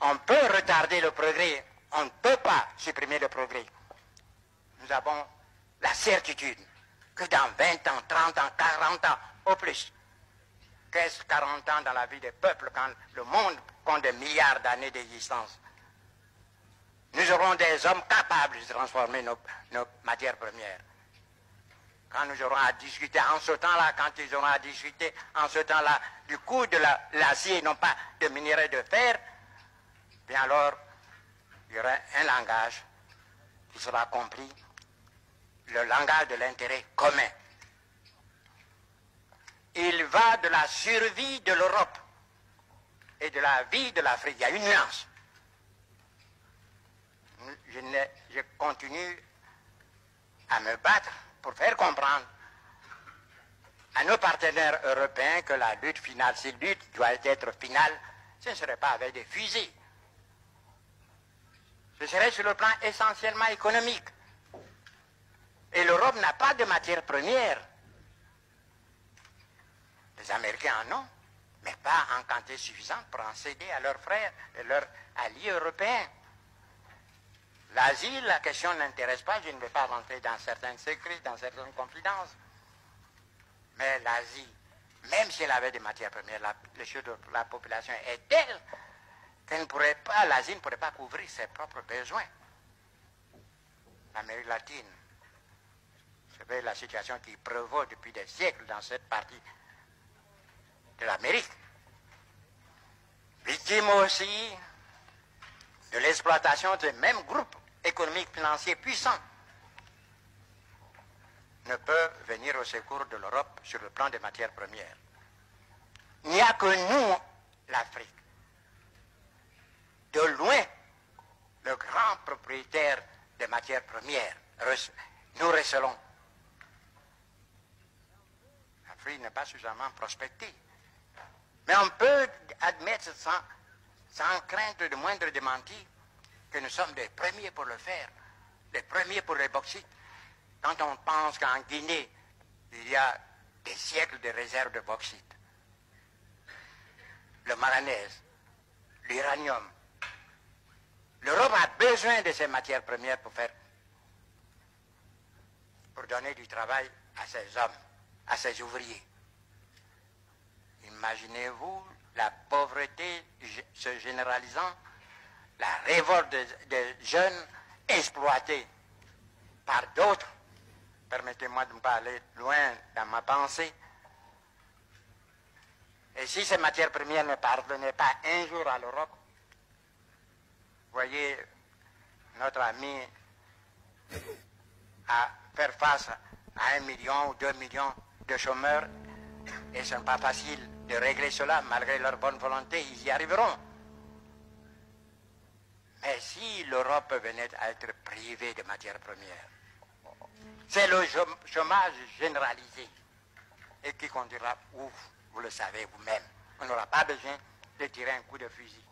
On peut retarder le progrès, on ne peut pas supprimer le progrès. Nous avons la certitude que dans 20 ans, 30 ans, 40 ans, au plus, qu'est-ce 40 ans dans la vie des peuples quand le monde compte des milliards d'années d'existence? Nous aurons des hommes capables de transformer nos matières premières. Quand nous aurons à discuter en ce temps-là, quand ils auront à discuter en ce temps-là du coût de l'acier, non pas de minerai de fer, bien alors, il y aura un langage qui sera compris, le langage de l'intérêt commun. Il va de la survie de l'Europe et de la vie de l'Afrique. Il y a une nuance. Je continue à me battre pour faire comprendre à nos partenaires européens que la lutte finale, si lutte doit être finale, ce ne serait pas avec des fusées. Ce serait sur le plan essentiellement économique. Et l'Europe n'a pas de matière première. Les Américains en ont, mais pas en quantité suffisante pour en céder à leurs frères et leurs alliés européens. L'Asie, la question n'intéresse pas, je ne vais pas rentrer dans certains secrets, dans certaines confidences. Mais l'Asie, même si elle avait des matières premières, la population est telle qu'elle ne pourrait pas, l'Asie ne pourrait pas couvrir ses propres besoins. L'Amérique latine, c'est la situation qui prévaut depuis des siècles dans cette partie de l'Amérique. Victime aussi de l'exploitation des mêmes groupes économiques financiers puissants, ne peuvent venir au secours de l'Europe sur le plan des matières premières. Il n'y a que nous, l'Afrique, de loin, le grand propriétaire des matières premières. Nous recelons. L'Afrique n'est pas suffisamment prospectée. Mais on peut admettre sans crainte de moindre démenti que nous sommes les premiers pour le faire, les premiers pour les bauxites. Quand on pense qu'en Guinée, il y a des siècles de réserves de bauxite, le manganèse, l'uranium, l'Europe a besoin de ces matières premières pour donner du travail à ses hommes, à ses ouvriers. Imaginez-vous la pauvreté se généralisant, la révolte des jeunes exploités par d'autres. Permettez-moi de ne pas aller loin dans ma pensée. Et si ces matières premières ne parvenaient pas un jour à l'Europe, voyez, notre ami à faire face à 1 million ou 2 millions de chômeurs, et ce n'est pas facile de régler cela, malgré leur bonne volonté, ils y arriveront. Mais si l'Europe venait à être privée de matières premières, c'est le chômage généralisé et qui conduira où, vous le savez vous-même. On n'aura pas besoin de tirer un coup de fusil.